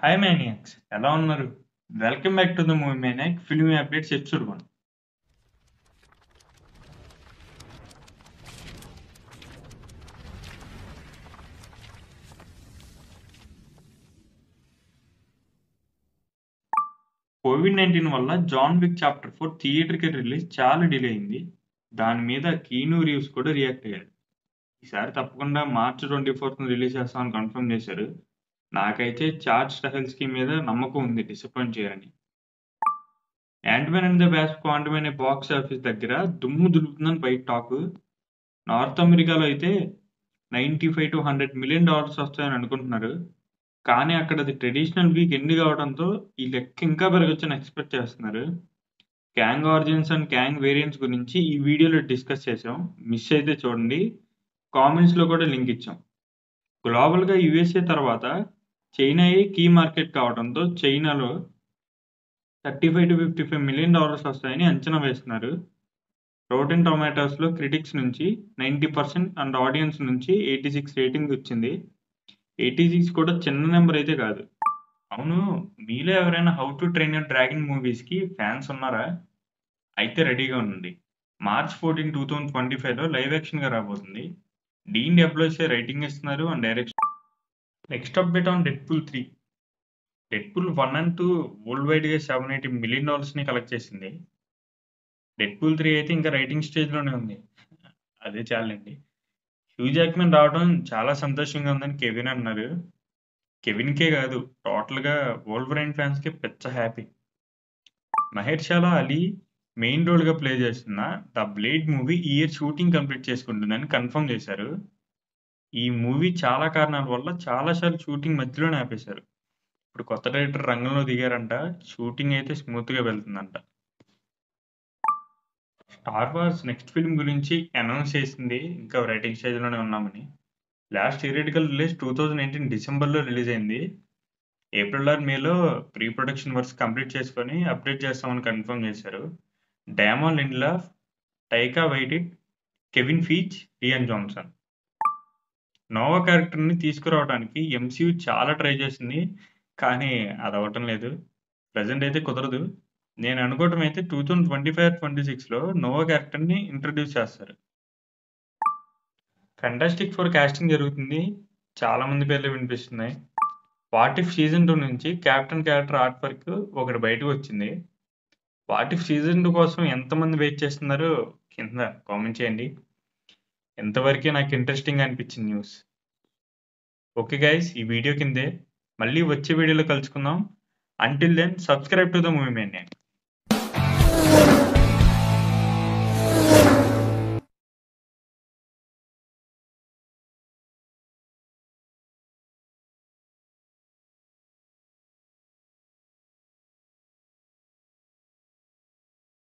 Hi మ్యానియాక్స్ ఎలా ఉన్నారు? Welcome back to the movie maniac film updates episode 1. COVID-19 వల్ల John Wick chapter 4 థియేటర్కి release చాలా డిలే అయింది. దాని మీద కీను రీవ్స్ కూడా రియాక్ట్ అయ్యారు. ఈసారి తప్పకుండా మార్చ్ 24th రిలీజ్ చేస్తామని కన్ఫర్మ్ చేశారు. నాకైతే చార్జ్ స్టహెల్స్కీ మీద నమ్మకం ఉంది డిసప్పాయింట్ చేయరని. Ant Man and the Wasp Quantum box office దగ్గర దుమ్ము దులుపుతుందని బయట టాక్. నార్త్ అమెరికాలో అయితే $95 to $100 మిలియన్ వస్తాయని అనుకుంటున్నారు. కానీ అక్కడ అది ట్రెడిషనల్ వీక్ ఎండ్ కావడంతో ఈ లెక్క ఇంకా పెరగొచ్చని ఎక్స్‌పెక్ట్ చేస్తున్నారు. Kang origins and Kang variants గురించి ఈ వీడియోలో డిస్కస్ చేసాం. మిస్ అయితే చూడండి. కామెంట్స్‌లో కూడా లింక్ ఇచ్చాం. గ్లోబల్‌గా యూఎస్ఏ తర్వాత చైనాయే కీ మార్కెట్ కావడంతో చైనాలో $35 to $55 మిలియన్ వస్తాయని అంచనా వేస్తున్నారు. రోటెన్ టొమాటోస్‌లో క్రిటిక్స్ నుంచి 90% అండ్ ఆడియన్స్ నుంచి 86 రేటింగ్ వచ్చింది. 86 కూడా చిన్న నెంబర్ అయితే కాదు. అవును, మీలో ఎవరైనా how to train your dragon మూవీస్‌కి ఫ్యాన్స్ ఉన్నారా? అయితే రెడీగా ఉండండి. మార్చ్ 14, 2025లో లైవ్ యాక్షన్‌గా రాబోతుంది. డీన్ డబ్ల్యూఎస్ఏ రైటింగ్ ఇస్తున్నారు and direction. Next update on Deadpool 3. Deadpool 1 and 2 world వైడ్‌గా $780 మిలియన్ కలెక్ట్ చేసింది. డెడ్‌పూల్ 3 అయితే ఇంకా రైటింగ్ స్టేజ్‌లోనే ఉంది. అదే చాలండి. హ్యూ జాక్మన్ రావడం చాలా సంతోషంగా ఉందని కెవిన్ అన్నారు. కెవిన్‌కే కాదు, టోటల్‌గా వోల్వరైన్ ఫ్యాన్స్‌కి పిచ్చ హ్యాపీ. మహేర్షాలా అలీ మెయిన్ రోల్‌గా ప్లే చేస్తున్న ద బ్లేడ్ మూవీ ఈ ఇయర్ షూటింగ్ కంప్లీట్ చేసుకుంటుందని కన్ఫర్మ్ చేశారు. ఈ మూవీ చాలా కారణాల వల్ల చాలాసార్లు షూటింగ్ మధ్యలోనే ఆపేశారు. ఇప్పుడు కొత్త డైరెక్టర్ రంగంలో దిగారంట. షూటింగ్ అయితే స్మూత్‌గా వెళ్తుందంట. స్టార్ వార్స్ నెక్స్ట్ ఫిల్మ్ గురించి అనౌన్స్ చేసింది. ఇంకా రైటింగ్ స్టేజ్‌లోనే ఉన్నామని. లాస్ట్ థియరిటికల్ రిలీజ్ 2019 డిసెంబర్‌లో రిలీజ్ అయింది. ఏప్రిల్ ఆర్ మేలో ప్రీ ప్రొడక్షన్ వర్క్స్ కంప్లీట్ చేసుకొని అప్డేట్ చేస్తామని కన్ఫర్మ్ చేశారు. Daman లిండ్లాఫ్, టైకా వైటిట్, Kevin ఫీచ్, rayon Johnson. Noah క్యారెక్టర్‌ని తీసుకురావడానికి ఎంసీయూ చాలా ట్రై చేసింది. కానీ అది అవ్వటం లేదు. ప్రెజెంట్ అయితే కుదరదు. నేను అనుకోవటం అయితే 2025-26లో నోవా క్యారెక్టర్‌ని ఇంట్రొడ్యూస్ చేస్తారు. ఫెంటాస్టిక్ 4 కాస్టింగ్ జరుగుతుంది. చాలా మంది పేర్లు వినిపిస్తున్నాయి. వాట్ ఇఫ్ సీజన్ 2 నుంచి కెప్టెన్ క్యారెక్టర్ ఆర్ట్ వర్క్ ఒకటి బయటకు వచ్చింది. వాట్ ఇఫ్ సీజన్ 2 కోసం ఎంతమంది వెయిట్ చేస్తున్నారో కింద కామెంట్ చేయండి. ఎంతవరకే నాకు ఇంట్రెస్టింగ్ అనిపించింది న్యూస్. ఓకే గైస్, ఈ వీడియో కిందే మళ్ళీ వచ్చే వీడియోలో కలుసుకుందాం. Until then subscribe to the movie maniac.